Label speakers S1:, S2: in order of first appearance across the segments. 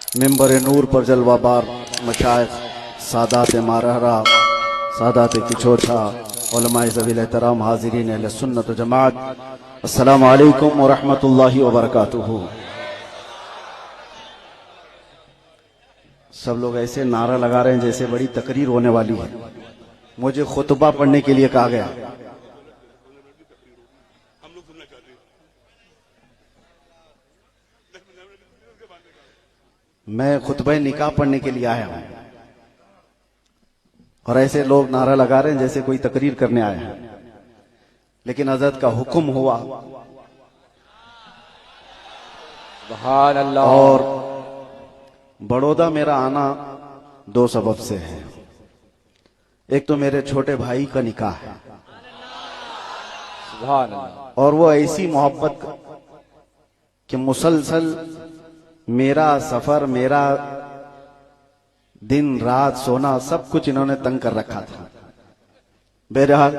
S1: मिंबर नूर पर जलवाबार मशाइख सादात मारहरा सादात किचोछा उलमाए ज़वील एहतराम हाज़िरीन अहले सुन्नत व जमात, अस्सलामु अलैकुम व रहमतुल्लाहि व बरकातुहू। सब लोग ऐसे नारा लगा रहे हैं जैसे बड़ी तकरीर होने वाली है। मुझे खुतबा पढ़ने के लिए कहा गया। मैं खुतबा निकाह पढ़ने के लिए आया हूं और ऐसे लोग नारा लगा रहे हैं जैसे कोई तकरीर करने आया है। लेकिन हज़रत का हुक्म हुआ
S2: सुभान अल्लाह।
S1: और बड़ौदा मेरा आना दो सबब से है। एक तो मेरे छोटे भाई का निकाह है
S2: सुभान अल्लाह।
S1: और वो ऐसी मोहब्बत कि मुसलसल मेरा सफर, मेरा दिन रात सोना सब कुछ इन्होंने तंग कर रखा था। बहरहाल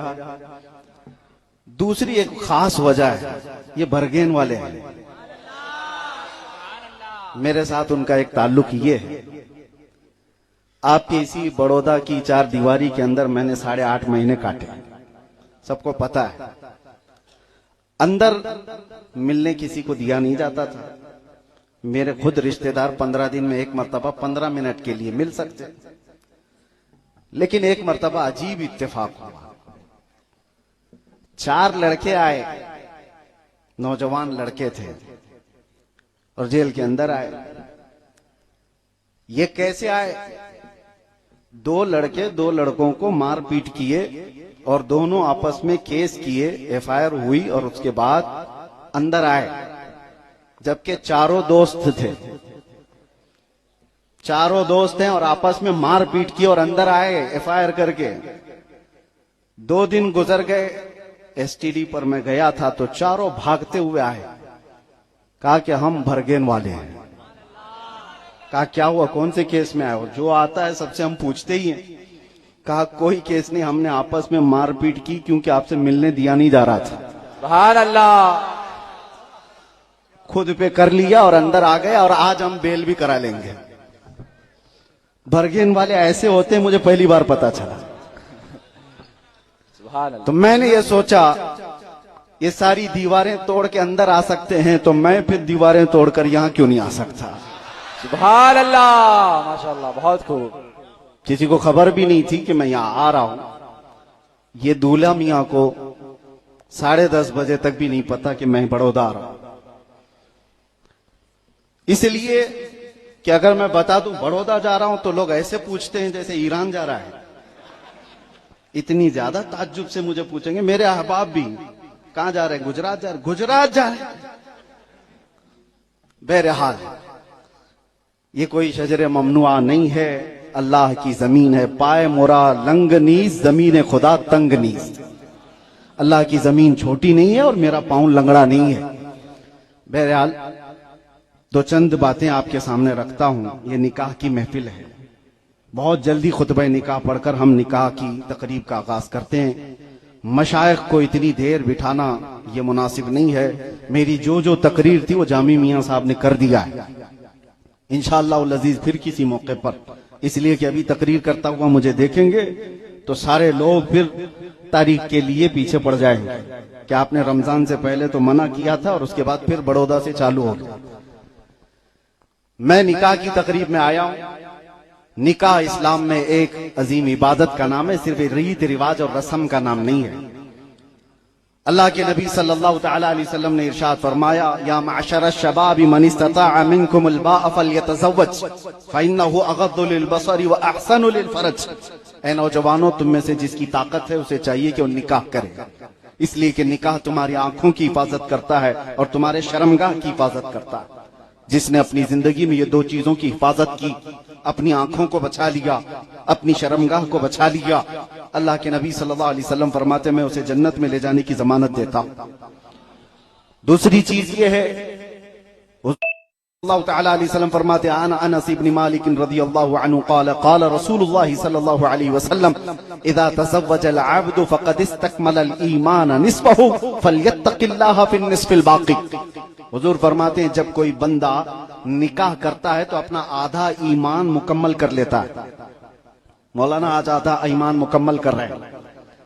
S1: दूसरी एक खास वजह है, ये बरगेन वाले हैं। मेरे साथ उनका एक ताल्लुक ये है, आपके इसी बड़ौदा की चार दीवारी के अंदर मैंने 8.5 महीने काटे, सबको पता है। अंदर मिलने किसी को दिया नहीं जाता था। मेरे खुद रिश्तेदार 15 दिन में एक मर्तबा 15 मिनट के लिए मिल सकते, लेकिन एक मर्तबा अजीब इत्तेफाक हुआ। 4 लड़के आए, नौजवान लड़के थे और जेल के अंदर आए। ये कैसे आए? 2 लड़के 2 लड़कों को मार पीट किए और दोनों आपस में केस किए, एफआईआर हुई और उसके बाद अंदर आए। जबकि चारों दोस्त थे, चारों दोस्त हैं और आपस में मार पीट की और अंदर आए एफआईआर करके। 2 दिन गुजर गए, एसटीडी पर मैं गया था तो चारों भागते हुए आए। कहा कि हम भरगेन वाले हैं। कहा क्या हुआ, कौन से केस में आए हो? जो आता है सबसे हम पूछते ही हैं। कहा कोई केस नहीं, हमने आपस में मारपीट की क्योंकि आपसे मिलने दिया नहीं जा रहा था।
S2: सुभान अल्लाह।
S1: खुद पे कर लिया और अंदर आ गए और आज हम बेल भी करा लेंगे। भरगेन वाले ऐसे होते हैं, मुझे पहली बार पता चला।
S2: सुभान अल्लाह।
S1: तो मैंने ये सोचा ये सारी दीवारें तोड़ के अंदर आ सकते हैं, तो मैं फिर दीवारें तोड़कर यहां क्यों नहीं आ सकता?
S2: सुभान अल्लाह, माशाअल्लाह, बहुत खूब।
S1: किसी को खबर भी नहीं थी कि मैं यहां आ रहा हूं। ये दूल्हा मियां को 10:30 बजे तक भी नहीं पता कि मैं बड़ौदा आ रहा हूं। इसलिए कि अगर मैं बता दूं बड़ौदा जा रहा हूं तो लोग ऐसे पूछते हैं जैसे ईरान जा रहा है। इतनी ज्यादा ताज्जुब से मुझे पूछेंगे। मेरे अहबाब भी कहां जा रहे हैं? गुजरात जा रहे, गुजरात जा रहे। बहरहाल ये कोई शजर ममनुआ नहीं है, अल्लाह की जमीन है। पाए मोरा लंग नीज, जमीन खुदा तंग नीज। अल्लाह की जमीन छोटी नहीं है और मेरा पांव लंगड़ा नहीं है। बहरहाल 2 चंद बातें आपके सामने रखता हूं। ये निकाह की महफिल है। बहुत जल्दी खुतबा निकाह पढ़कर हम निकाह की तकरीब का आगाज करते हैं। मशाइख को इतनी देर बिठाना ये मुनासिब नहीं है। मेरी जो तकरीर थी वो जामी मियां साहब ने कर दिया है। इंशाअल्लाह अज़ीज फिर किसी मौके पर, इसलिए कि अभी तकरीर करता हुआ मुझे देखेंगे तो सारे लोग फिर तारीख के लिए पीछे पड़ जाएंगे कि आपने रमजान से पहले तो मना किया था और उसके बाद फिर बड़ौदा से चालू हो गया। मैं निकाह की तकरीब में आया हूं। निकाह इस्लाम में एक अजीम इबादत का नाम है, सिर्फ रीत रिवाज और रस्म का नाम नहीं है। अल्लाह के नबी सल्लल्लाहु तआला अलैहि वसल्लम ने इरशाद फरमाया, या माशर शबाब मन इस्तताअ मिनकुमुल बाअ फल्यतज़व्वज फइन्नहु अग़द्दु लिलबसरि व अहसनु लिलफरज। ऐ नौजवानों, तुम में से जिसकी ताकत है उसे चाहिए कि वो निकाह करे, इसलिए कि निकाह तुम्हारी आंखों की हिफाजत करता है और तुम्हारे शर्मगाह की हिफाजत करता है। जिसने अपनी जिंदगी में ये 2 चीजों की हिफाजत की, अपनी आंखों को बचा लिया, अपनी शर्मगाह को बचा लिया, अल्लाह के नबी सल्लल्लाहु अलैहि वसल्लम फरमाते मैं उसे जन्नत में ले जाने की जमानत देता हूं। दूसरी चीज ये है, अल्लाह तआला अलैहि वसल्लम फरमाते आना अनस इब्न मालिक रज़ियल्लाहु अन्हु क़ाल क़ाल रसूलुल्लाह सल्लल्लाहु अलैहि वसल्लम इज़ा तज़व्वजल अब्दु फ़क़द इस्तकमलल ईमान निस्फ़हु फ़ल्यत्तक़िल्लाह फ़िन निस्फ़िल बाक़ी। हुजूर फरमाते हैं जब कोई बंदा निकाह करता है तो अपना आधा ईमान मुकम्मल कर लेता है। मौलाना आज आधा ईमान मुकम्मल कर रहे हैं।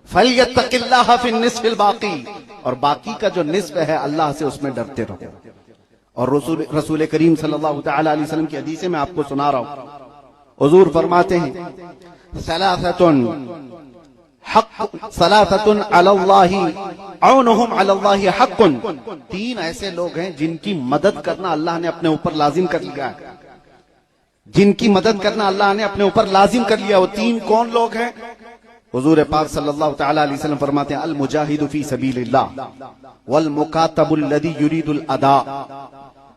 S1: फलयत्तकिल्लाह फिन निस्फिल बाकी, और बाकी का जो निस्फ है अल्लाह से उसमें डरते रहो। और रसूल करीम सल्लल्लाहु तआला अलैहि वसल्लम की हदीसें मैं आपको सुना रहा हूं। हुजूर फरमाते हैं सलासतुन अलल्लाहि औनुहुम अलल्लाहि हक़्क़ुन, तीन ऐसे लोग हैं जिनकी मदद करना अल्लाह ने अपने ऊपर लाजिम कर लिया है। जिनकी मदद करना अल्लाह ने अपने ऊपर लाजिम कर लिया। वो तीन कौन लोग हैं? हुजूर पाक सल्लल्लाहु तआला अलैहि वसल्लम फरमाते हैं अल मुजाहिदु फी सबीलिल्लाह वल मुकातबुल लदी युरीदुल अदा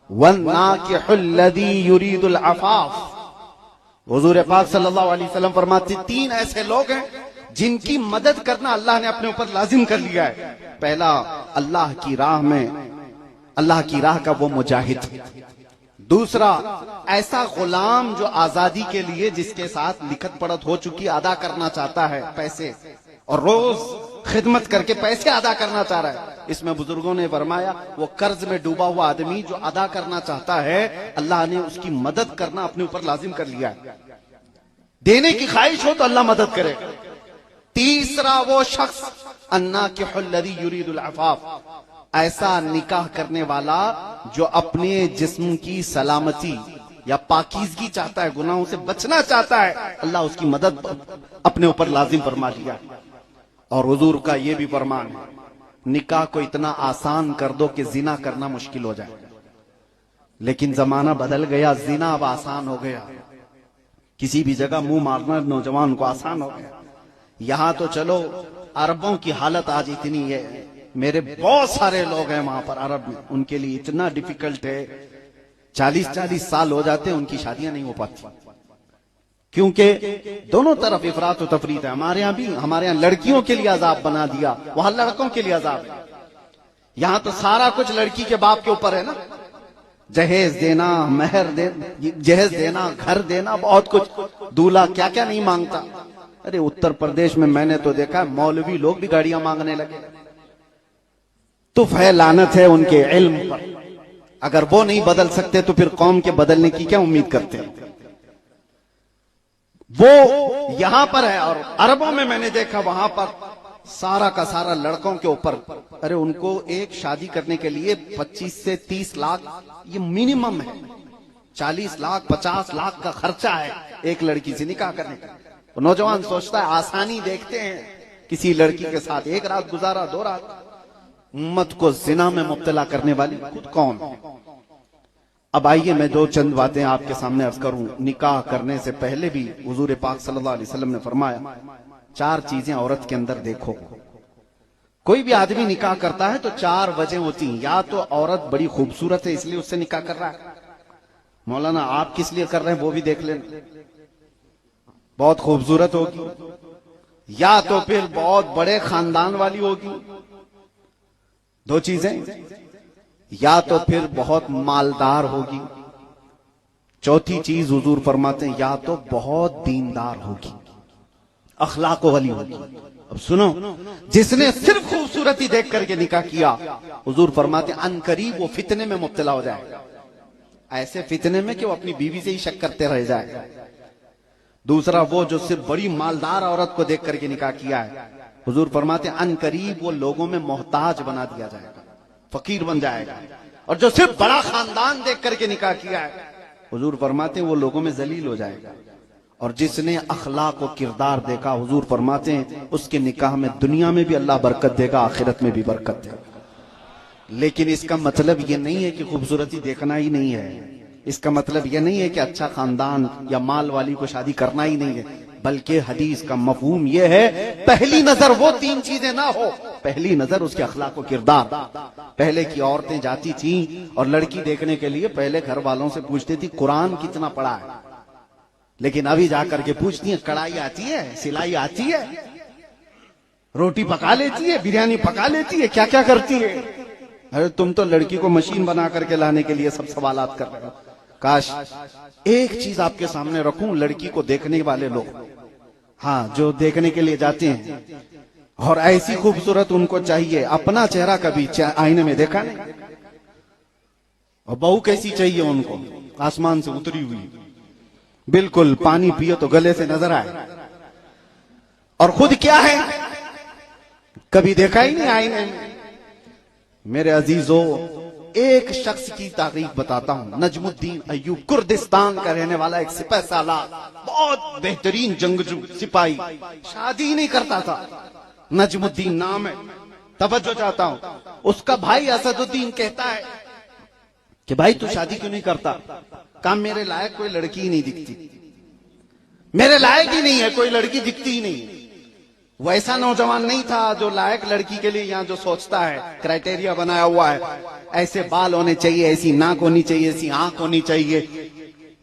S1: वन नाकिहुल लदी युरीदुल अफाफ। हुजूर पाक सल्लल्लाहु अलैहि वसल्लम फरमाते हैं तीन ऐसे लोग हैं जिनकी मदद करना अल्लाह ने अपने ऊपर लाजिम कर लिया है। पहला, अल्लाह की राह में, अल्लाह की राह का वो मुजाहिद। दूसरा, ऐसा गुलाम जो आजादी के लिए जिसके साथ लिखत पढ़त हो चुकी अदा करना चाहता है पैसे, और रोज खिदमत करके पैसे अदा करना चाह रहा है। इसमें बुजुर्गों ने फरमाया वो कर्ज में डूबा हुआ आदमी जो अदा करना चाहता है, अल्लाह ने उसकी मदद करना अपने ऊपर लाजिम कर लिया है। देने की ख्वाहिश हो तो अल्लाह मदद करे। तीसरा, वो शख्स अन्ना के हुल्लदी युरीदुल अफाफ, ऐसा निकाह करने वाला जो अपने जिस्म की सलामती या पाकीज़गी चाहता है, गुनाहों से बचना चाहता है, अल्लाह उसकी मदद अपने ऊपर लाजिम फरमा लिया। और हुजूर का ये भी फरमान है, निकाह को इतना आसान कर दो कि जिना करना मुश्किल हो जाए। लेकिन जमाना बदल गया, जिना अब आसान हो गया। किसी भी जगह मुंह मारना नौजवान को आसान हो गया। यहां तो चलो अरबों की हालत आज इतनी है, मेरे बहुत सारे लोग हैं वहां पर अरब में, उनके लिए इतना डिफिकल्ट है, 40-40 साल हो जाते हैं उनकी शादियां नहीं हो पाती, क्योंकि दोनों तरफ इफरात और तफरीत है। हमारे यहाँ भी, हमारे यहाँ लड़कियों के लिए अजाब बना दिया, वहां लड़कों के लिए अजाब है। यहां तो सारा कुछ लड़की के बाप के ऊपर है ना, जहेज देना, मेहर जहेज देना, घर देना, बहुत कुछ। दूल्हा क्या क्या नहीं मांगता। अरे उत्तर प्रदेश में मैंने तो देखा मौलवी लोग भी गाड़ियां मांगने लगे। तो लानत है उनके इल्म पर। अगर वो नहीं बदल सकते तो फिर कौम के बदलने की क्या उम्मीद करते हैं? वो यहां पर है और अरबों में मैंने देखा वहां पर सारा का सारा लड़कों के ऊपर। अरे उनको एक शादी करने के लिए 25 से 30 लाख ये मिनिमम है। 40 लाख 50 लाख का खर्चा है एक लड़की से निकाह करने का। तो नौजवान सोचता है आसानी देखते हैं किसी लड़की के साथ, एक रात गुजारा, 2 रात। उम्मत को जिना में मुब्तला करने वाली खुद कौन? अब आइए मैं दो चंद बातें आपके सामने अर्ज करूं। निकाह करने से पहले भी हुजूर पाक सल्लल्लाहु अलैहि वसल्लम ने फरमाया 4 चीजें औरत के अंदर देखो। कोई भी आदमी निकाह करता है तो 4 वजह होती हैं। या तो औरत बड़ी खूबसूरत है इसलिए उससे निकाह कर रहा है। मौलाना आप किस लिए कर रहे हैं वो भी देख लेना, बहुत खूबसूरत होगी। या तो फिर बहुत बड़े खानदान वाली होगी, 2 चीजें। या तो फिर बहुत मालदार होगी। चौथी चीज हुजूर फरमाते हैं या तो बहुत दीनदार होगी, अखलाक वाली होगी। अब सुनो, जिसने सिर्फ खूबसूरती देख करके निकाह किया, हुजूर फरमाते हैं अनकरीब वो फितने में मुब्तला हो जाएगा। ऐसे फितने में कि वो अपनी बीवी से ही शक करते रह जाएगा। दूसरा, वो जो सिर्फ बड़ी मालदार औरत को देख करके निकाह किया है, हुजूर फरमाते हैं अनकरीब वो लोगों में मोहताज बना दिया जाएगा, फकीर बन जाएगा। और जो सिर्फ बड़ा खानदान देख करके निकाह किया है, हुजूर फरमाते हैं वो लोगों में जलील हो जाएगा। और जिसने अखलाक और किरदार देखा, हुजूर फरमाते हैं उसके निकाह में दुनिया में भी अल्लाह बरकत देगा, आखिरत में भी बरकत देगा। लेकिन इसका मतलब ये नहीं है कि खूबसूरती देखना ही नहीं है। इसका मतलब यह नहीं है कि अच्छा खानदान या माल वाली को शादी करना ही नहीं है, बल्कि हदीस का मफहूम यह है पहली नजर वो 3 चीजें ना हो। पहली नजर उसके अखलाक और किरदार। पहले की औरतें जाती थी और लड़की देखने के लिए पहले घर वालों से पूछती थी कुरान कितना पढ़ा है, लेकिन अभी जाकर के पूछती है कढ़ाई आती है, सिलाई आती है, रोटी पका लेती है, बिरयानी पका लेती है, क्या क्या करती है। अरे तुम तो लड़की को मशीन बना करके लाने के लिए सब सवालात कर रहे हो। काश एक चीज आपके सामने रखूं, लड़की को देखने वाले लोग, हाँ जो देखने के लिए जाते हैं और ऐसी खूबसूरत उनको चाहिए, अपना चेहरा कभी आईने में देखा नहीं। और बहू कैसी चाहिए उनको, आसमान से उतरी हुई, बिल्कुल पानी पियो तो गले से नजर आए, और खुद क्या है कभी देखा ही नहीं आईने में। मेरे अजीजों, एक शख्स की तारीफ बताता हूं, नजमुद्दीन अय्यूब, कुर्दिस्तान का रहने वाला एक सिपह सालार, बहुत बेहतरीन जंगजू सिपाही, शादी नहीं करता था, नजमुद्दीन नाम है। तवज्जो चाहता हूं, उसका भाई असदुद्दीन कहता है कि भाई तू शादी क्यों नहीं करता? कहा मेरे लायक कोई लड़की ही नहीं दिखती, मेरे लायक ही नहीं है, कोई लड़की दिखती ही नहीं। वैसा नौजवान नहीं था जो लायक लड़की के लिए यहाँ जो सोचता है, क्राइटेरिया बनाया हुआ है, ऐसे बाल होने चाहिए, ऐसी नाक होनी चाहिए, ऐसी आंख होनी चाहिए।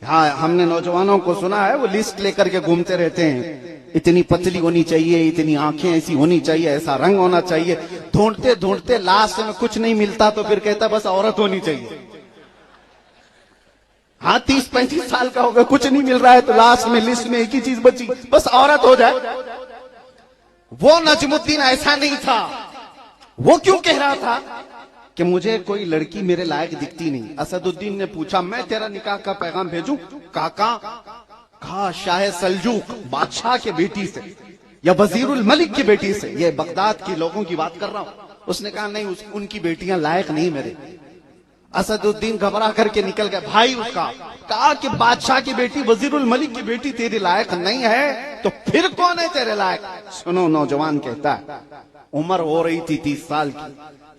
S1: हाँ, हमने नौजवानों को सुना है वो लिस्ट लेकर के घूमते रहते हैं, इतनी पतली होनी चाहिए, इतनी आंखें ऐसी होनी चाहिए, ऐसा रंग होना चाहिए। ढूंढते ढूंढते लास्ट में कुछ नहीं मिलता तो फिर कहता बस औरत होनी चाहिए। हाँ, 30-35 साल का हो गया, कुछ नहीं मिल रहा है, तो लास्ट में लिस्ट में एक ही चीज बची, बस औरत हो जाए। वो नजमुद्दीन ऐसा नहीं था। वो क्यों कह रहा था कि मुझे कोई लड़की मेरे लायक दिखती नहीं? असदुद्दीन ने पूछा, मैं तेरा निकाह का पैगाम भेजूं? कहा शाह सल्जूक बादशाह के बेटी से या वजीरुल मलिक की बेटी से, ये बगदाद के लोगों की बात कर रहा हूं। उसने कहा नहीं, उनकी बेटियां लायक नहीं मेरे। असदुद्दीन घबरा करके निकल गया। भाई उसका कहा कि बादशाह की बेटी, वजीरुल मलिक की बेटी तेरे लायक नहीं है, तो फिर कौन है तेरे लायक? सुनो, नौजवान कहता है, उम्र हो रही थी 30 साल की,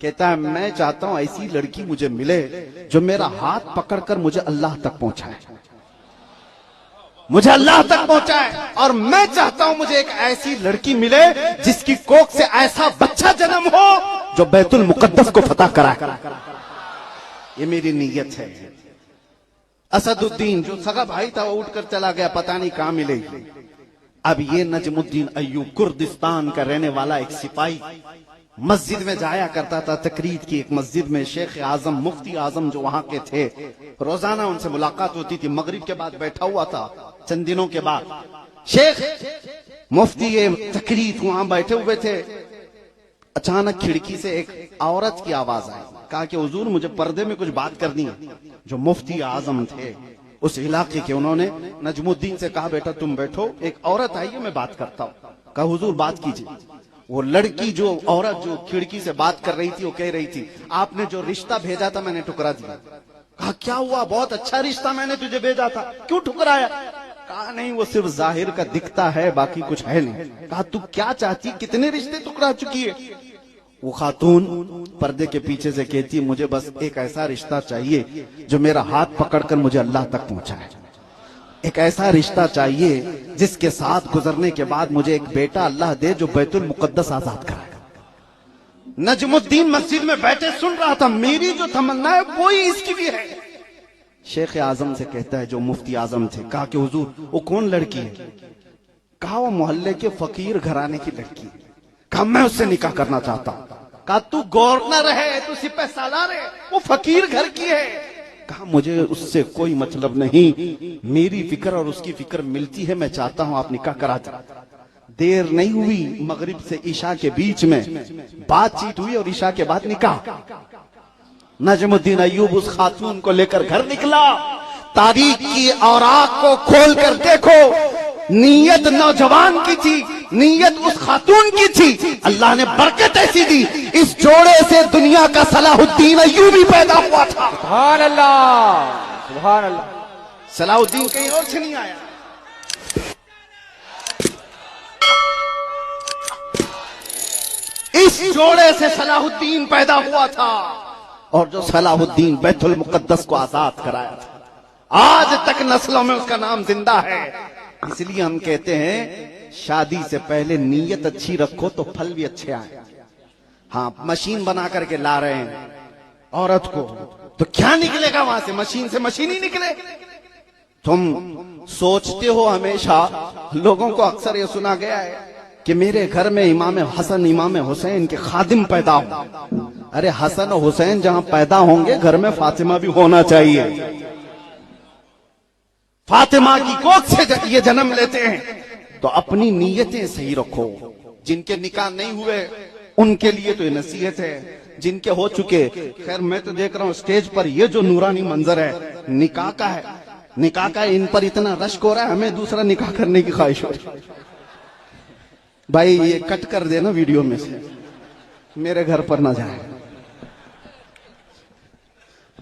S1: कहता है मैं चाहता हूं ऐसी लड़की मुझे मिले जो मेरा हाथ पकड़कर मुझे अल्लाह तक पहुंचाए, मुझे अल्लाह तक पहुंचाए। और मैं चाहता हूं मुझे एक ऐसी लड़की मिले जिसकी कोख से ऐसा बच्चा जन्म हो जो बैतुल मुकद्दस को फतह कराए। ये मेरी नीयत है। असदुद्दीन जो सगा भाई था वो उठकर चला गया, पता नहीं कहां मिलेगी। अब ये नजमुद्दीन अय्यूब, कुर्दिस्तान का रहने वाला एक सिपाही, मस्जिद में जाया करता था। तकरीर की एक मस्जिद में शेख आजम, मुफ्ती आजम जो वहां के थे, रोजाना उनसे मुलाकात होती थी। मगरिब के बाद बैठा हुआ था, चंद दिनों के बाद शेख मुफ्ती ये तकरीर वहां बैठे हुए थे। अचानक खिड़की से एक औरत की आवाज आई। कहा कि हुजूर मुझे पर्दे में कुछ बात करनी है। जो मुफ्ती आजम थे उस इलाके के, उन्होंने नजमुद्दीन से कहा बेटा तुम बैठो, एक औरत आई है, मैं बात करता हूं। कहा हुजूर बात कीजिए। वो लड़की, जो औरत जो खिड़की से बात कर रही थी, वो कह रही थी आपने जो रिश्ता भेजा था मैंने ठुकरा दिया। कहा क्या हुआ? बहुत अच्छा रिश्ता मैंने तुझे भेजा था, क्यों ठुकराया? कहा नहीं, वो सिर्फ जाहिर का दिखता है, बाकी कुछ है नहीं। कहा तू क्या चाहती, कितने रिश्ते ठुकरा चुकी है? वो खातून पर्दे के पीछे से कहती है मुझे बस एक ऐसा रिश्ता चाहिए जो मेरा हाथ पकड़कर मुझे अल्लाह तक पहुंचाए। एक ऐसा रिश्ता चाहिए जिसके साथ गुजरने के बाद मुझे एक बेटा अल्लाह दे जो बैतुल मुकद्दस आजाद कराए। नजमुद्दीन मस्जिद में बैठे सुन रहा था, मेरी जो तमन्ना है वो ही इसकी भी है। शेख आजम से कहता है, जो मुफ्ती आजम थे, कहा कि हुजूर वो कौन लड़की है? कहा वो मोहल्ले के फकीर घराने की लड़की है। कहा मैं उससे निकाह करना चाहता हूं। कहा तू गवर्नर है, तू सिपह सालार है, वो फकीर घर की है। कहा मुझे उससे कोई मतलब नहीं, मेरी फिक्र और उसकी फिक्र मिलती है, मैं चाहता हूं आप निकाह करा दे। देर नहीं हुई, मगरिब से ईशा के बीच में बातचीत हुई और ईशा के बाद निकाह। नजमुद्दीन अय्यूब उस खातून को लेकर घर निकला। तारीख की औराक को खोल कर देखो, नीयत नौजवान की थी, नीयत उस खातून की थी। अल्लाह ने बरकत ऐसी दी, इस जोड़े से दुनिया का सलाहुद्दीन अय्यूबी पैदा हुआ था।
S2: सुभान अल्लाह, सुभान अल्लाह।
S1: सलाहुद्दीन कहीं और से नहीं आया। इस जोड़े से सलाहुद्दीन पैदा हुआ था, और जो सलाहुद्दीन बैतुल मुकद्दस को आजाद कराया था, आज तक नस्लों में उसका नाम जिंदा है। इसलिए हम कहते हैं शादी से पहले नीयत अच्छी रखो तो फल भी अच्छे आए। हाँ, मशीन बना करके ला रहे हैं औरत को, तो क्या निकलेगा वहां से? मशीन से मशीन ही निकले। तुम सोचते हो, हमेशा लोगों को अक्सर ये सुना गया है कि मेरे घर में इमाम हसन, इमाम हुसैन के खादिम पैदा हो। अरे हसन और हुसैन जहां पैदा होंगे, घर में फातिमा भी होना चाहिए। फातिमा की कोख से ये जन्म लेते हैं, तो अपनी नीयतें सही रखो। जिनके निकाह नहीं हुए उनके लिए तो ये नसीहत है, जिनके हो चुके। खैर मैं तो देख रहा हूं स्टेज पर ये जो नूरानी मंजर है निकाह का है, निकाह का है, इन पर इतना रश्क हो रहा है, हमें दूसरा निकाह करने की ख्वाहिश हो रही है। भाई ये कट कर देना वीडियो में से, मेरे घर पर ना जाए।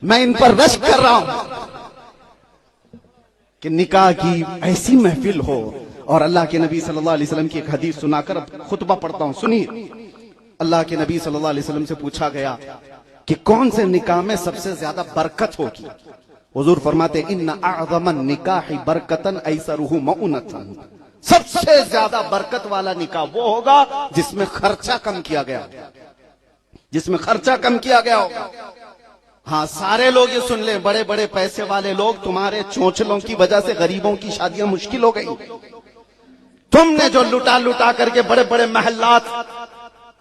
S1: मैं इन पर रश्क कर रहा हूं कि निकाह की ऐसी महफिल हो। और अल्लाह के नबी सल्लल्लाहु अलैहि वसल्लम की एक हदीस सुनाकर खुतबा पढ़ता हूं, सुनिए। अल्लाह के नबी सल्लल्लाहु अलैहि वसल्लम से पूछा गया कि कौन से निकाह में सबसे ज्यादा बरकत होगी। हुजूर फरमाते इन्ना अअज़मन निकाहि बरकतन ऐसरुहु मऊनतन, सबसे ज्यादा बरकत वाला निकाह वो होगा जिसमें खर्चा कम किया गया, जिसमें खर्चा कम किया गया होगा। हाँ, सारे लोग ये सुन लें, बड़े बड़े पैसे वाले लोग, तुम्हारे चोंचलों की वजह से गरीबों की शादियां मुश्किल हो गई। तुमने जो लुटा लुटा करके बड़े बड़े महल्लात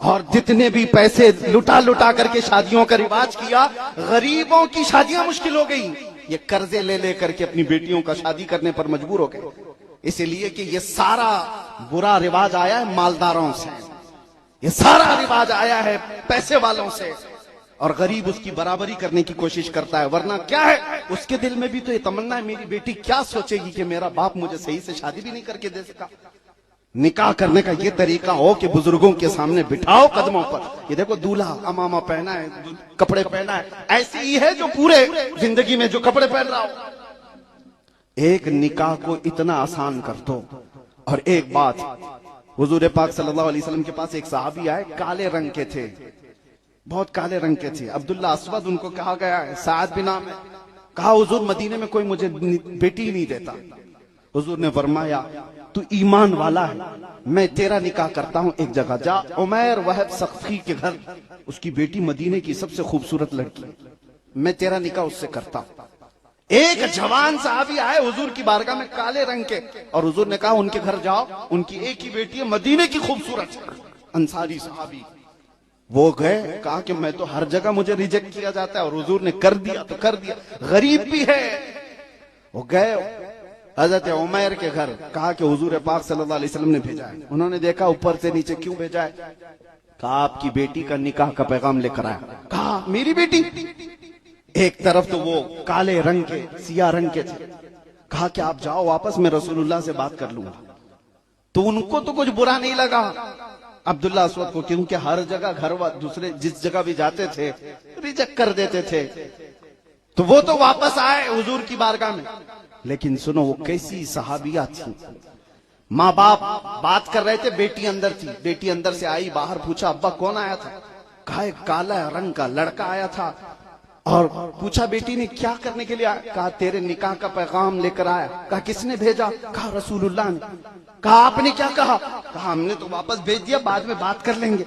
S1: और जितने भी पैसे लुटा लुटा करके शादियों का रिवाज किया, गरीबों की शादियां मुश्किल हो गई। ये कर्जे ले ले करके अपनी बेटियों का शादी करने पर मजबूर हो गए, इसलिए कि ये सारा बुरा रिवाज आया है मालदारों से, ये सारा रिवाज आया है पैसे वालों से, और गरीब उसकी बराबरी करने की कोशिश करता है। वरना क्या है, उसके दिल में भी तो ये तमन्ना है, मेरी बेटी क्या सोचेगी कि मेरा बाप मुझे सही से शादी भी नहीं करके दे सका। निकाह करने का ये तरीका हो कि बुजुर्गों के सामने बिठाओ कदमों पर, ये देखो दूल्हा अमामा पहना है, कपड़े पहना है, ऐसे ही है जो पूरे जिंदगी में जो कपड़े पहन रहा हो। एक निकाह को इतना आसान कर दो। और एक बात, हुजूर पाक सल्लल्लाहु अलैहि वसल्लम के पास एक सहाबी आए, काले रंग के थे, बहुत काले रंग के थे, अब्दुल्ला अस्वद उनको कहा गया है, साद भी नाम है। कहा हुजूर मदीने में कोई मुझे बेटी ही नहीं देता। हुजूर ने फरमाया तू ईमान वाला है, मैं तेरा निकाह करता हूं, एक जगह जा, उमैर वहब सख्फी के घर, उसकी बेटी मदीने की सबसे खूबसूरत लड़की, मैं तेरा निकाह उससे करता हूं। एक जवान साहबी आए हुजूर की बारगाह में काले रंग के, और हुजूर ने कहा उनके घर जाओ, उनकी एक ही बेटी है मदीने की खूबसूरत, अंसारी साहबी। वो गए, कहा कि मैं तो हर जगह मुझे रिजेक्ट किया जाता है, और हुजूर ने कर दिया तो कर दिया, गरीब भी है। वो गए हजरत उमैर के घर, कहा कि हुजूर पाक सल्लल्लाहु अलैहि वसल्लम ने भेजा है। उन्होंने देखा ऊपर से नीचे, क्यों भेजा है? कहा आपकी बेटी का निकाह का पैगाम लेकर आया। कहा मेरी बेटी? एक तरफ तो वो काले रंग के, सिया रंग के थे। कहा कि आप जाओ वापस, मैं रसूलुल्लाह से बात कर लूंगा। तो उनको तो कुछ बुरा नहीं लगा अब्दुल्ला अस्वद को, क्योंकि हर जगह घर दूसरे जिस जगह भी जाते थे रिजेक्ट कर देते थे। तो वो तो वापस आए हुजूर की बारगाह में। लेकिन सुनो वो कैसी सहाबिया थी। माँ बाप बात कर रहे थे, बेटी अंदर थी, बेटी अंदर से आई, बाहर पूछा अब्बा कौन आया था? कहा एक काला रंग का लड़का आया था। और पूछा बेटी ने क्या करने के लिए आया? कहा तेरे निकाह का पैगाम लेकर आया। कहा किसने भेजा? कहा रसूलुल्लाह ने। कहा आपने क्या कहा? कहा हमने तो वापस भेज दिया, बाद में बात कर लेंगे।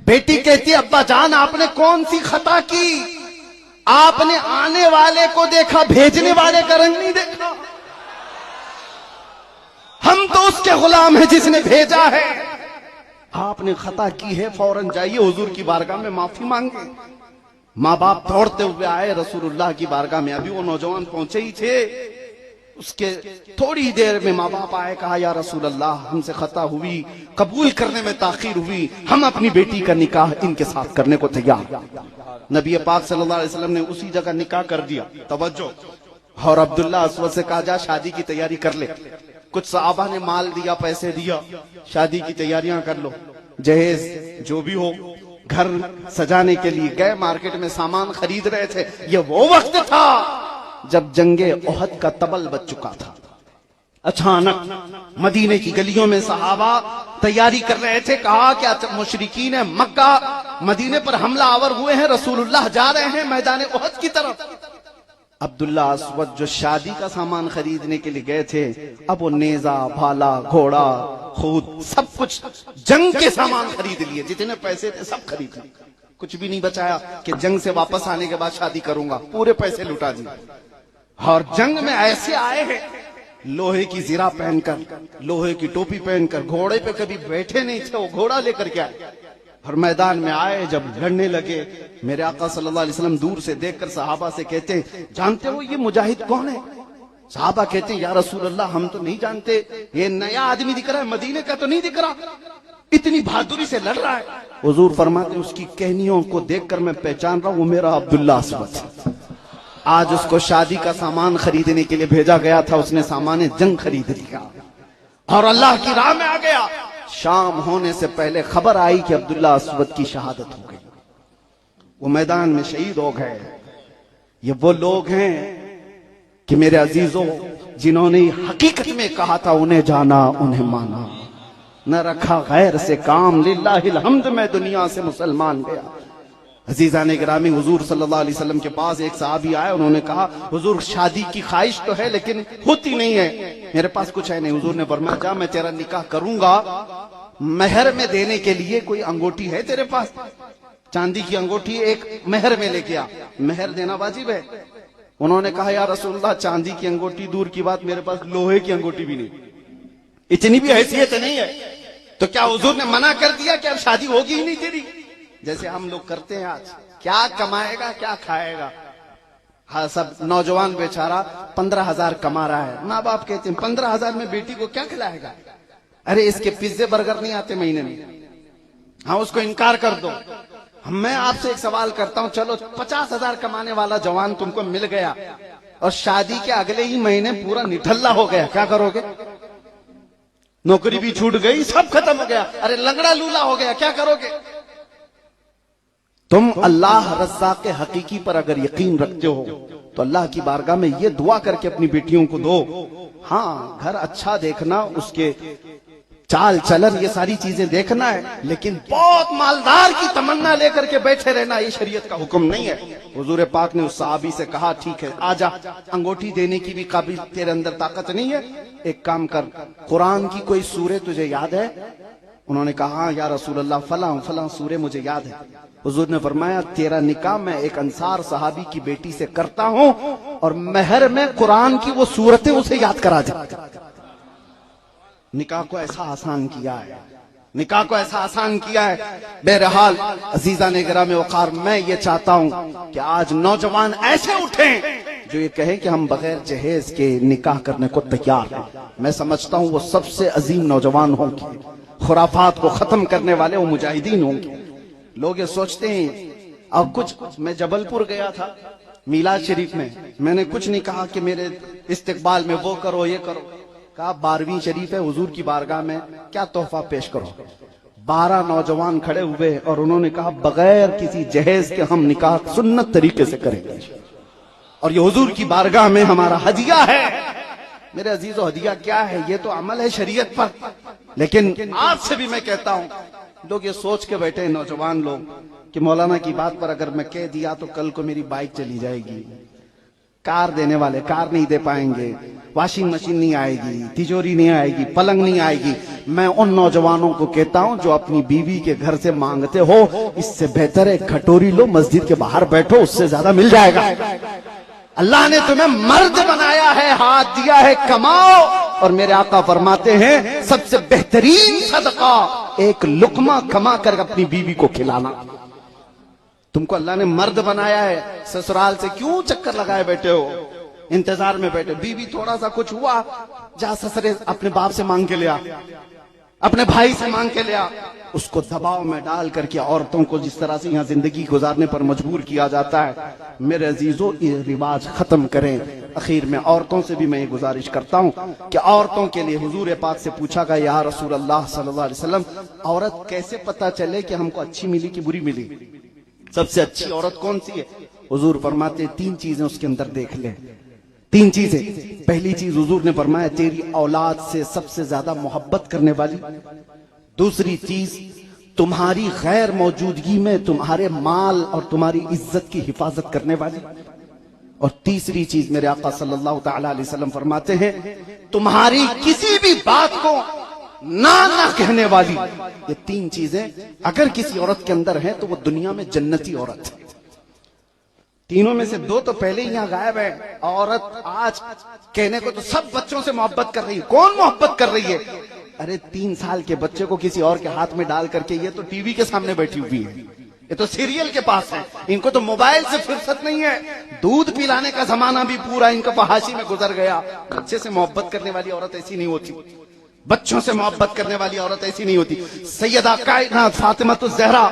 S1: बेटी कहती है अब्बा जान आपने कौन सी खता की? आपने आने वाले को देखा, भेजने वाले का रंग नहीं देखा। हम तो उसके गुलाम हैं जिसने भेजा है। आपने खता की है, फौरन जाइए हुजूर की बारगाह में माफी मांगे। माँ बाप दौड़ते हुए आए रसूलुल्लाह की बारगाह में। अभी वो नौजवान पहुंचे ही थे, उसके थोड़ी देर में माँ बाप आए, कहा या रसूलल्लाह हमसे खता हुई, कबूल करने में ताखीर हुई, हम अपनी बेटी का निकाह इनके साथ करने को तैयार। नबी पाक सल्लल्लाहु अलैहि वसल्लम ने उसी जगह निकाह कर दिया। तवज्जो। और अब्दुल्ला अस्वद से कहा जा शादी की तैयारी कर ले। कुछ सहाबा ने माल दिया, पैसे दिया, शादी की तैयारियां कर लो, जहेज जो भी हो, घर सजाने के लिए गए, मार्केट में सामान खरीद रहे थे। ये वो वक्त था जब जंगे ओहद का तबल बज चुका था। अचानक मदीने की गलियों में सहाबा तैयारी कर रहे थे। कहा कि मुशरिकीन मक्का मदीने पर हमला आवर हुए हैं, रसूलुल्लाह जा रहे हैं मैदान ओहद की तरफ। अब्दुल्ला अस्वद जो शादी का सामान खरीदने के लिए गए थे, अब वो नेजा, भाला, घोड़ा, खूद, सब कुछ जंग के सामान खरीद लिए, जितने पैसे थे सब खरीद लिए, कुछ भी नहीं बचाया कि जंग से वापस आने के बाद शादी करूंगा, पूरे पैसे लुटा दिए। और जंग में ऐसे आए हैं, लोहे की जीरा पहनकर, लोहे की टोपी पहनकर, घोड़े पे कभी बैठे नहीं थे, वो घोड़ा लेकर के आए और मैदान में आए। जब लड़ने लगे, मेरे आका सल्लल्लाहु अलैहि वसल्लम दूर से देखकर सहाबा से कहते हैं जानते हो ये मुजाहिद कौन है? सहाबा कहते हैं या रसूल अल्लाह हम तो नहीं जानते, ये नया आदमी दिख रहा है, मदीने का तो नहीं दिख रहा, इतनी बहादुरी से लड़ रहा है। हुजूर फरमाते उसकी कहनियों को देखकर मैं पहचान रहा हूं वो मेरा अब्दुल्ला अस्वद है। आज उसको शादी का सामान खरीदने के लिए भेजा गया था, उसने सामान जंग खरीद लिया और अल्लाह की राह में आ गया। शाम होने से पहले खबर आई कि अब्दुल्ला अस्वद की शहादत हो गई, वो मैदान में शहीद हो गए। ये वो लोग हैं कि मेरे अजीजों, जिन्होंने हकीकत में कहा था उन्हें जाना उन्हें माना, न रखा गैर से काम, लिल्लाहिल हम्द मैं दुनिया से मुसलमान गया। अजीजान गिरामी, हुजूर सल्लल्लाहु अलैहि वसल्लम के पास एक सहाबी आया, उन्होंने कहा हुजूर शादी की ख्वाहिश तो है लेकिन होती नहीं है, मेरे पास कुछ है नहीं। हुजूर ने फरमाया जा मैं तेरा निकाह करूंगा, मेहर में देने के लिए कोई अंगूठी है तेरे पास? चांदी की अंगूठी एक मेहर में लेके आ, मेहर देना वाजिब है। उन्होंने कहा या रसूलल्लाह चांदी की अंगूठी दूर की बात, मेरे पास लोहे की अंगूठी भी नहीं, इतनी भी हैसियत नहीं है। तो क्या हुजूर ने मना कर दिया कि अब शादी होगी ही नहीं तेरी? जैसे हम लोग करते हैं आज, क्या कमाएगा क्या खाएगा। हाँ, सब नौजवान बेचारा 15,000 कमा रहा है, माँ बाप कहते हैं 15,000 में बेटी को क्या खिलाएगा? अरे इसके पिज्जे बर्गर नहीं आते महीने में, हाँ उसको इनकार कर दो। मैं आपसे एक सवाल करता हूं, चलो 50,000 कमाने वाला जवान तुमको मिल गया और शादी के अगले ही महीने पूरा निठल्ला हो गया, क्या करोगे? नौकरी भी छूट गई, सब खत्म हो गया, अरे लंगड़ा लूला हो गया, क्या करोगे? तुम अल्लाह रज़्ज़ाक़ हकीकी पर अगर यकीन रखते हो तो अल्लाह की बारगाह में ये दुआ करके अपनी बेटियों को दो। हाँ, घर अच्छा देखना, उसके चाल चलन ये सारी चीजें देखना है, लेकिन बहुत मालदार की तमन्ना लेकर के बैठे रहना ये शरीयत का हुक्म नहीं है। हुजूर पाक ने उस सहाबी से कहा ठीक है आजा, अंगूठी देने की भी काबिल तेरे अंदर ताकत नहीं है, एक काम कर, कुरान की कोई सूरे तुझे याद है? उन्होंने कहा या रसूल अल्लाह फलां फलां सूरे मुझे याद है। हुजूर ने फरमाया तेरा निकाह मैं एक अंसार सहाबी की बेटी से करता हूं और महर में कुरान की वो सूरतें उसे याद करा जा। निकाह को ऐसा आसान किया है, निकाह को ऐसा आसान किया है। बहरहाल अजीजा ने गिरामे वकार, मैं ये चाहता हूं कि आज नौजवान ऐसे उठें जो ये कहें कि हम बगैर जहेज के निकाह करने को तैयार हैं। मैं समझता हूं वो सबसे अजीम नौजवान होंगे, खुराफात को खत्म करने वाले वो मुजाहिदीन होंगे। लोग ये सोचते हैं, और कुछ मैं जबलपुर गया था मीलाद शरीफ में, मैंने कुछ नहीं कहा कि मेरे इस्तिकबाल में वो करो ये करो, कहा 12वीं शरीफ है हुजूर की बारगाह में, क्या तोहफा पेश करो। 12 नौजवान खड़े हुए और उन्होंने कहा बगैर किसी जहेज के हम निकाह सुन्नत तरीके से करेंगे और ये हुजूर की बारगाह में हमारा हदिया है। मेरे अजीजों, हदिया क्या है? ये तो अमल है शरीयत पर, लेकिन आज से भी मैं कहता हूं, लोग ये सोच के बैठे हैं नौजवान लोग कि मौलाना की बात पर अगर मैं कह दिया तो कल को मेरी बाइक चली जाएगी, कार देने वाले कार नहीं दे पाएंगे, वॉशिंग मशीन नहीं आएगी, तिजोरी नहीं आएगी, पलंग नहीं आएगी। मैं उन नौजवानों को कहता हूं जो अपनी बीवी के घर से मांगते हो, इससे बेहतर है कटोरी लो, मस्जिद के बाहर बैठो, उससे ज्यादा मिल जाएगा। अल्लाह ने तुम्हें मर्द बनाया है, हाथ दिया है, कमाओ। और मेरे आका फरमाते हैं सबसे बेहतरीन सदका एक लुकमा कमा कर अपनी बीवी को खिलाना। तुमको अल्लाह ने मर्द बनाया है, ससुराल से क्यों चक्कर लगाए बैठे हो, इंतजार में बैठे? बीवी थोड़ा सा कुछ हुआ, जा ससुरे अपने बाप से मांग के लिया, अपने भाई से मांग के लिया। उसको दबाव में डाल करके औरतों को जिस तरह से यहाँ जिंदगी गुजारने पर मजबूर किया जाता है, मेरे अजीजों ये रिवाज खत्म करें। आखिर में औरतों से भी मैं ये गुजारिश करता हूँ कि औरतों के लिए हुजूर पाक से पूछा गया या रसूल अल्लाह सल्लल्लाहु अलैहि वसल्लम, औरत कैसे पता चले कि हमको अच्छी मिली कि बुरी मिली, सबसे अच्छी औरत कौन सी है? हुजूर फरमाते 3 चीजें उसके अंदर देख ले, 3 चीजें। पहली चीज हुजूर ने फरमाया तेरी औलाद से सबसे ज्यादा मोहब्बत करने वाली। दूसरी चीज तुम्हारी गैर मौजूदगी में तुम्हारे माल और तुम्हारी इज्जत की हिफाजत करने वाली। और तीसरी चीज मेरे आका सल्लल्लाहु ताला अलैहि वसल्लम फरमाते हैं तुम्हारी किसी भी बात को ना कहने वाली। ये 3 चीजें अगर किसी औरत के अंदर है तो वो दुनिया में जन्नती औरत है। तीनों में से 2 तो पहले ही यहाँ गायब है। औरत आज कहने को तो सब बच्चों से मोहब्बत कर रही है, कौन मोहब्बत कर रही है? अरे 3 साल के बच्चे को किसी और के हाथ में डाल करके ये तो टीवी के सामने बैठी हुई है, ये तो सीरियल के पास है, इनको तो मोबाइल से फुर्सत नहीं है। दूध पिलाने का जमाना भी पूरा इनका फहाशी में गुजर गया। बच्चे से मोहब्बत करने वाली औरत ऐसी नहीं होती। बच्चों से मोहब्बत करने वाली औरत ऐसी नहीं होती। सैयदा कायनात फातिमा तो जहरा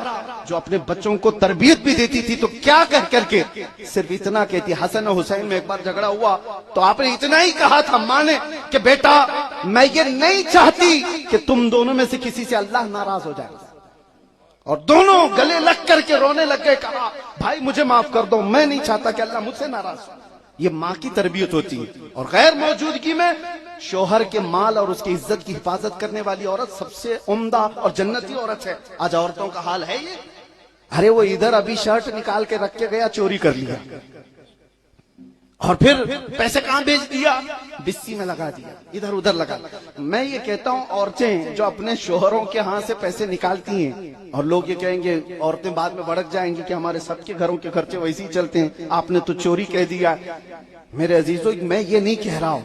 S1: जो अपने बच्चों को तरबियत भी देती थी, तो क्या कह करके सिर्फ इतना कहती। हसन और हुसैन में एक बार झगड़ा हुआ तो आपने इतना ही कहा था माँ ने कि बेटा मैं ये नहीं चाहती कि तुम दोनों में से किसी से अल्लाह नाराज हो जाए, और दोनों गले लग करके रोने लग गए। कहा भाई मुझे माफ कर दो, मैं नहीं चाहता कि अल्लाह मुझसे नाराज हो। ये माँ की तरबियत होती है। और गैर मौजूदगी में शोहर के माल और उसकी इज्जत की हिफाजत करने वाली औरत सबसे उम्दा और जन्नती औरत है। आज औरतों का हाल है ये। अरे वो इधर अभी शर्ट निकाल के रख के गया, चोरी कर लिया, और फिर पैसे कहां भेज दिया, बिस्सी में लगा दिया, इधर उधर लगा। मैं ये कहता हूं औरतें जो अपने शोहरों के हाथ से पैसे निकालती हैं, और लोग ये कहेंगे, औरतें बाद में भड़क जाएंगी कि हमारे सबके घरों के खर्चे वैसे ही चलते हैं, आपने तो चोरी कह दिया। मेरे अजीजों, मैं ये नहीं कह रहा हूं,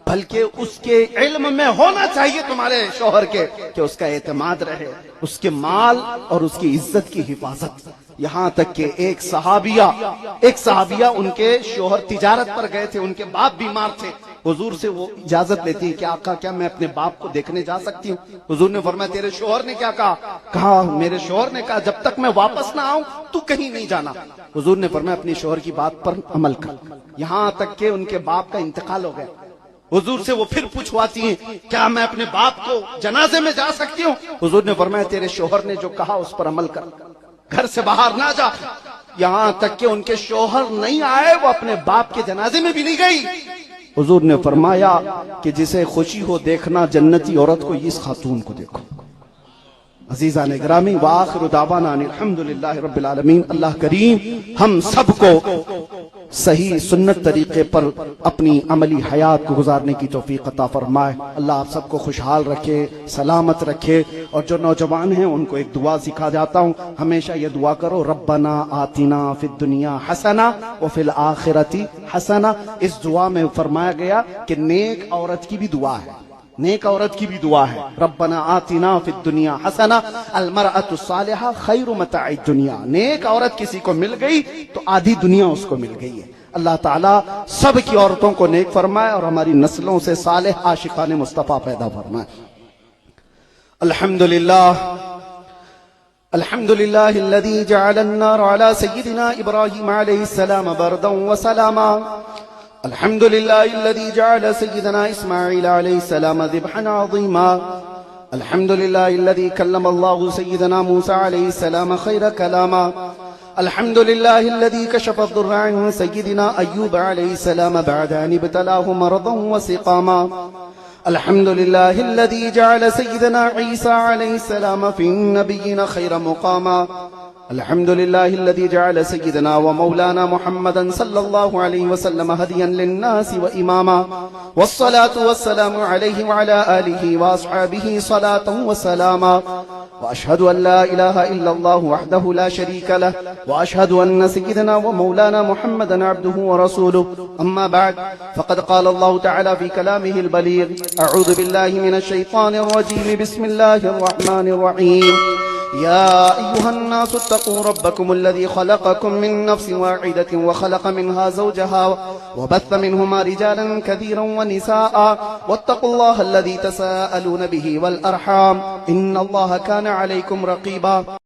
S1: बल्कि उसके इल्म में होना चाहिए तुम्हारे शोहर के कि उसका एतमाद रहे, उसके माल और उसकी इज्जत की हिफाजत। यहां तक कि एक सहाबिया उनके शोहर तिजारत पर गए थे, उनके बाप बीमार थे। हुजूर से वो इजाजत लेती है कि आका क्या मैं अपने बाप को देखने जा सकती हूँ? हुजूर ने फरमाया तेरे शोहर ने क्या कहा? मेरे शोहर ने कहा जब तक मैं वापस ना आऊं तू कहीं नहीं जाना। हुजूर ने फरमाया अपनी शोहर की बात पर अमल कर। यहां तक कि उनके बाप का इंतकाल हो गया। हुजूर से वो फिर पूछवाती हैं क्या मैं अपने बाप को जनाजे में जा सकती हूँ? हुजूर ने फरमाया तेरे शोहर ने जो कहा उस पर अमल कर, घर से बाहर ना जा। यहां तक कि उनके शोहर नहीं आए, वो अपने बाप के जनाजे में भी नहीं गई। हुजूर ने फरमाया कि जिसे खुशी हो देखना जन्नती औरत को, इस खातून को देखो। अजीज़ान गिरामी, व आखिरु दावाना अल्हम्दुलिल्लाहि रब्बिल आलमीन। अल्लाह करीम हम सबको सही सुन्नत तरीके पर अपनी अमली हयात को गुजारने की तौफीक अता फरमाए। अल्लाह आप सबको खुशहाल रखे, सलामत रखे। और जो नौजवान हैं उनको एक दुआ सिखा जाता हूँ, हमेशा ये दुआ करो, रब्बना आतिना फिद दुनिया हसना व फिल आखिरती हसना। इस दुआ में फरमाया गया कि नेक औरत की भी दुआ है, नेक औरत की भी दुआ है। रब्बना आतिना फिद दुनिया हसना अल मरअतु सालिहा खैरु मताइ दुनिया। नेक औरत किसी को मिल गई तो आधी दुनिया उसको मिल गई है। अल्लाह ताला सब की औरतों को नेक फरमाए और हमारी नस्लों से सालेह आशिकाने मुस्तफा पैदा फरमाए। अल्हम्दुलिल्लाह अल्हम्दुलिल्लाहिल्लज़ी जअलन नार अला सय्यिदिना इब्राहीम अलैहिस्सलाम बरदन व सलामा। अल्हम्दुलिल्लाहिल्लज़ी जअल सय्यिदना इस्माईल अलैहिस्सलाम ज़िब्हन अज़ीमा। अल्हम्दुलिल्लाहिल्लज़ी कल्लम अल्लाहु सय्यिदना मूसा अलैहिस्सलाम खैर कलामा। अल्हम्दुलिल्लाहिल्लज़ी कशफ़ अद-दुर्र अन सय्यिदिना अय्यूब अलैहिस्सलाम बअद अन इब्तलाहु मरदन व सिक़ामा। अल्हम्दुलिल्लाहिल्लज़ी जअल सय्यिदना ईसा अलैहिस्सलाम फ़िन-नबिय्यिन खैर मुक़ामा। अल्हम्दुलिल्लाहिल्लज़ी जअल सय्यिदना व मौलाना मुहम्मदन सल्लल्लाहु अलैहि वसल्लम हदियन लिन्नासि व इमामा। वस्सलातु वस्सलामु अलैहि व अला आलिहि व अस्हाबिहि सलातन व सलामा। व अशहदु अन ला इलाहा इल्लल्लाहु वहदहु ला शरीका लह व अशहदु अन्न सय्यिदना व मौलाना मुहम्मदन अब्दुहु व रसूलुहु। अम्मा बअद फ़क़द क़ाल अल्लाहु तआला फ़ी कलामिहिल बलीग़। अऊज़ु बिल्लाहि मिनश शैतानिर रजीम। बिस्मिल्लाहिर रहमानिर रहीम। या अय्युहन्नासु इत्तक़ू रब्बकुमुल्लज़ी ख़लक़कुम मिन नफ़्सिन वाहिदतिन व ख़लक़ मिनहा ज़ौजहा व बस्स मिनहुमा रिजालन कसीरन व निसाअ वत्तक़ुल्लाहल्लज़ी तसाअलून बिही वल अरहाम इन्नल्लाहा कान अलैकुम रक़ीबा।